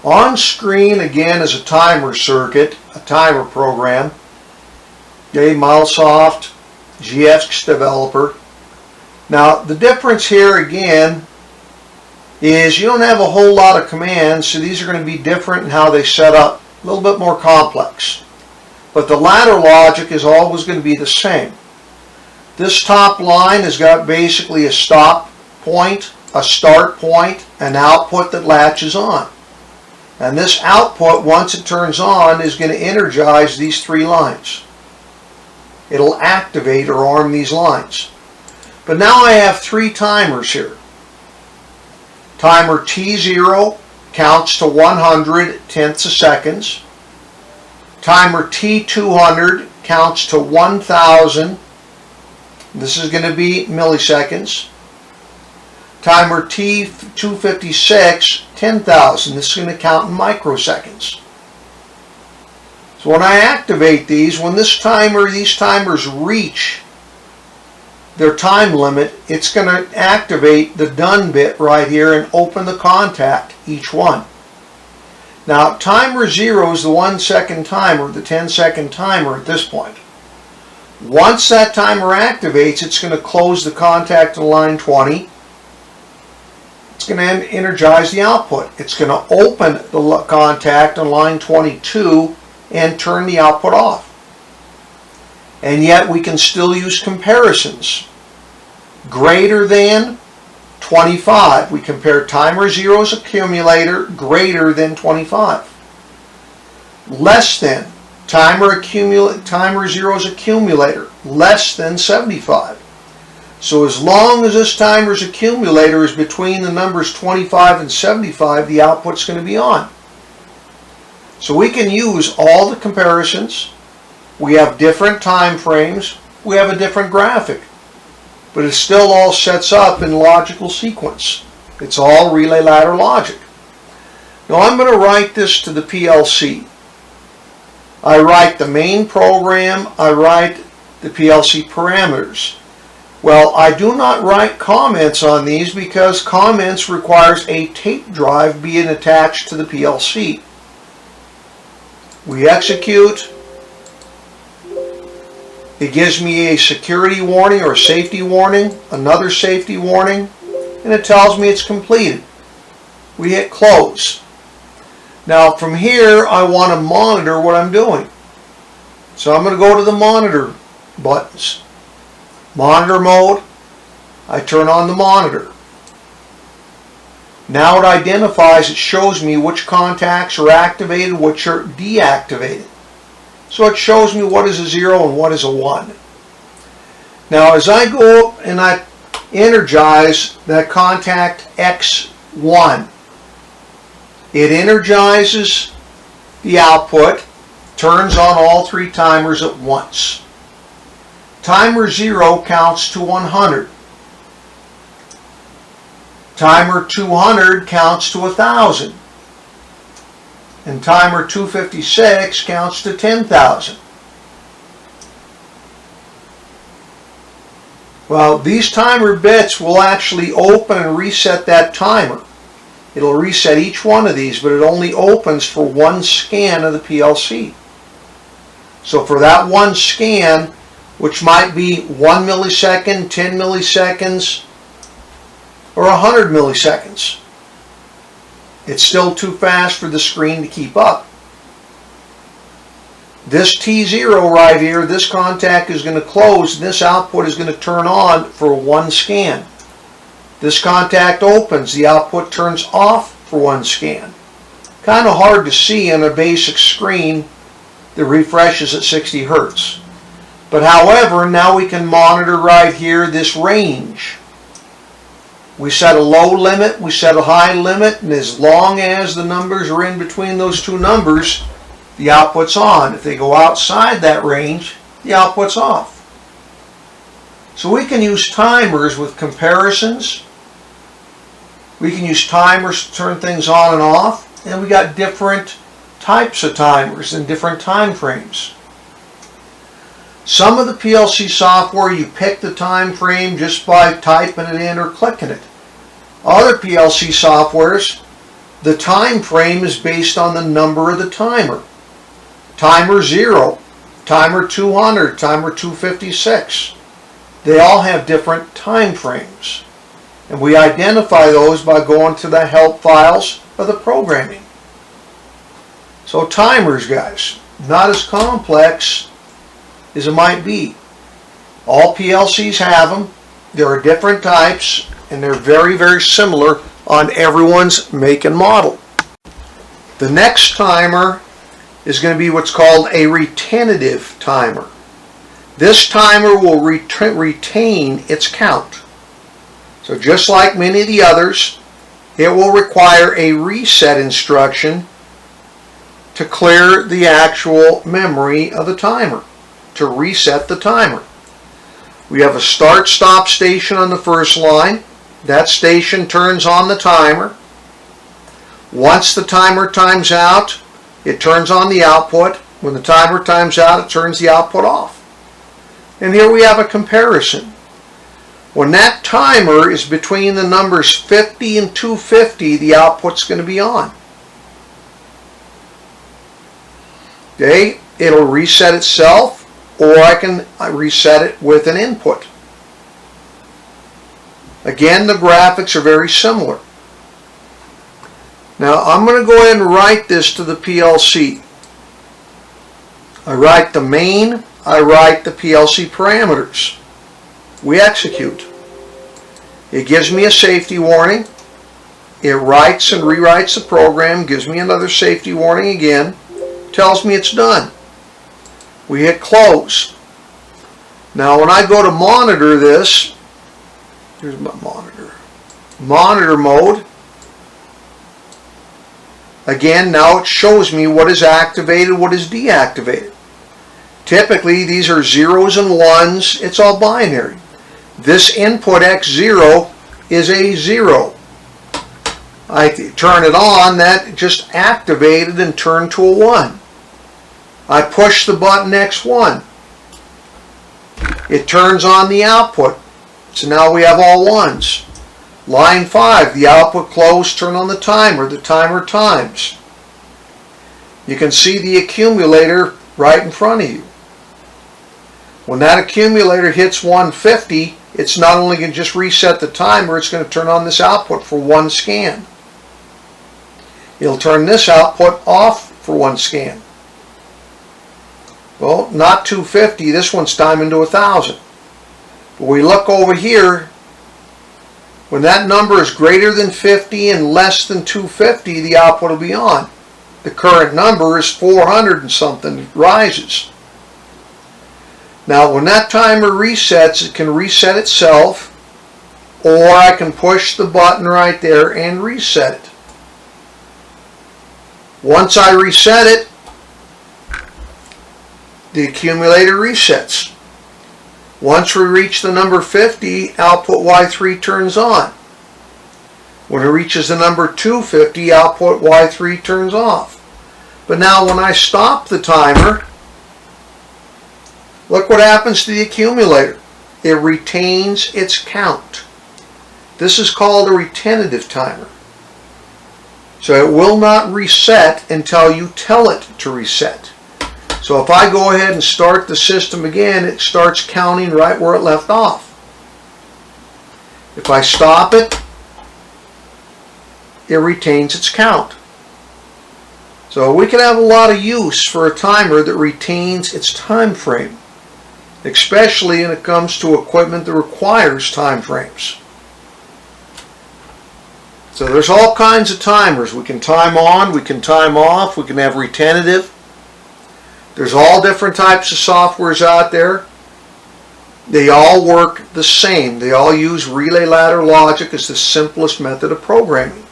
On screen again is a timer circuit, a timer program. Okay, Microsoft GX Developer. Now the difference here again is you don't have a whole lot of commands, so these are going to be different in how they set up, a little bit more complex. But the ladder logic is always going to be the same. This top line has got basically a stop point, a start point, an output that latches on. And this output, once it turns on, is going to energize these three lines. It'll activate or arm these lines. But now I have three timers here. Timer T0 counts to 100 tenths of seconds. Timer T200 counts to 1000. This is going to be milliseconds. Timer T256, 10,000. This is going to count in microseconds. So when I activate these, when these timers reach their time limit, it's going to activate the done bit right here and open the contact, each one. Now timer 0 is the 1 second timer, the 10-second timer at this point. Once that timer activates, it's going to close the contact on line 20. It's going to energize the output. It's going to open the contact on line 22 and turn the output off. And yet we can still use comparisons. Greater than 25. We compare timer 0's accumulator greater than 25. Less than timer 0's accumulator less than 75. So as long as this timer's accumulator is between the numbers 25 and 75, the output's going to be on. So we can use all the comparisons. We have different time frames. We have a different graphic. But it still all sets up in logical sequence. It's all relay ladder logic. Now I'm going to write this to the PLC. I write the main program. I write the PLC parameters. Well, I do not write comments on these because comments requires a tape drive being attached to the PLC. We execute. It gives me a security warning or a safety warning, another safety warning, and it tells me it's completed. We hit close. Now from here I want to monitor what I'm doing. So I'm going to go to the monitor buttons. Monitor mode, I turn on the monitor. Now it identifies, it shows me which contacts are activated, which are deactivated. So it shows me what is a 0 and what is a 1. Now as I go up and I energize that contact X1, it energizes the output, turns on all three timers at once. Timer 0 counts to 100. Timer 200 counts to 1,000. And timer 256 counts to 10,000. Well, these timer bits will actually open and reset that timer. It'll reset each one of these, but it only opens for one scan of the PLC. So for that one scan, which might be 1 millisecond, 10 milliseconds, or 100 milliseconds, it's still too fast for the screen to keep up. This T0 right here, this contact is going to close, and this output is going to turn on for one scan. This contact opens, the output turns off for one scan. Kind of hard to see on a basic screen that refreshes at 60 Hertz. But however, now we can monitor right here this range. We set a low limit, we set a high limit, and as long as the numbers are in between those two numbers, the output's on. If they go outside that range, the output's off. So we can use timers with comparisons. We can use timers to turn things on and off, and we got different types of timers and different time frames. Some of the PLC software, you pick the time frame just by typing it in or clicking it. Other PLC softwares, the time frame is based on the number of the timer. Timer 0, timer 200, timer 256. They all have different time frames. And we identify those by going to the help files of the programming. So timers, guys, not as complex as it might be. All PLCs have them. There are different types, and they're very, very similar on everyone's make and model. The next timer is going to be what's called a retentive timer. This timer will retain its count. So just like many of the others, it will require a reset instruction to clear the actual memory of the timer, to reset the timer. We have a start-stop station on the first line. That station turns on the timer. Once the timer times out, it turns on the output. When the timer times out, it turns the output off. And here we have a comparison. When that timer is between the numbers 50 and 250, the output's going to be on. Okay, it'll reset itself, or I can reset it with an input. Again, the graphics are very similar. Now I'm going to go ahead and write this to the PLC. I write the main, I write the PLC parameters. We execute. It gives me a safety warning. It writes and rewrites the program, gives me another safety warning again, tells me it's done. We hit close. Now when I go to monitor this, here's my monitor. Monitor mode. Again, now it shows me what is activated, what is deactivated. Typically, these are zeros and ones. It's all binary. This input X0 is a 0. I turn it on, that just activated and turned to a 1. I push the button X1. It turns on the output. So now we have all ones. Line 5, the output closed, turn on the timer times. You can see the accumulator right in front of you. When that accumulator hits 150, it's not only going to just reset the timer, it's going to turn on this output for one scan. It'll turn this output off for one scan. Well, not 250, this one's timing to 1000. But we look over here, when that number is greater than 50 and less than 250, the output will be on. The current number is 400 and something, it rises. Now when that timer resets, it can reset itself, or I can push the button right there and reset it. Once I reset it, the accumulator resets. Once we reach the number 50, output Y3 turns on. When it reaches the number 250, output Y3 turns off. But now when I stop the timer, look what happens to the accumulator. It retains its count. This is called a retentive timer. So it will not reset until you tell it to reset. So if I go ahead and start the system again, it starts counting right where it left off. If I stop it, it retains its count. So we can have a lot of use for a timer that retains its time frame, especially when it comes to equipment that requires time frames. So there's all kinds of timers. We can time on, we can time off, we can have retentive. There's all different types of softwares out there. They all work the same. They all use relay ladder logic as the simplest method of programming.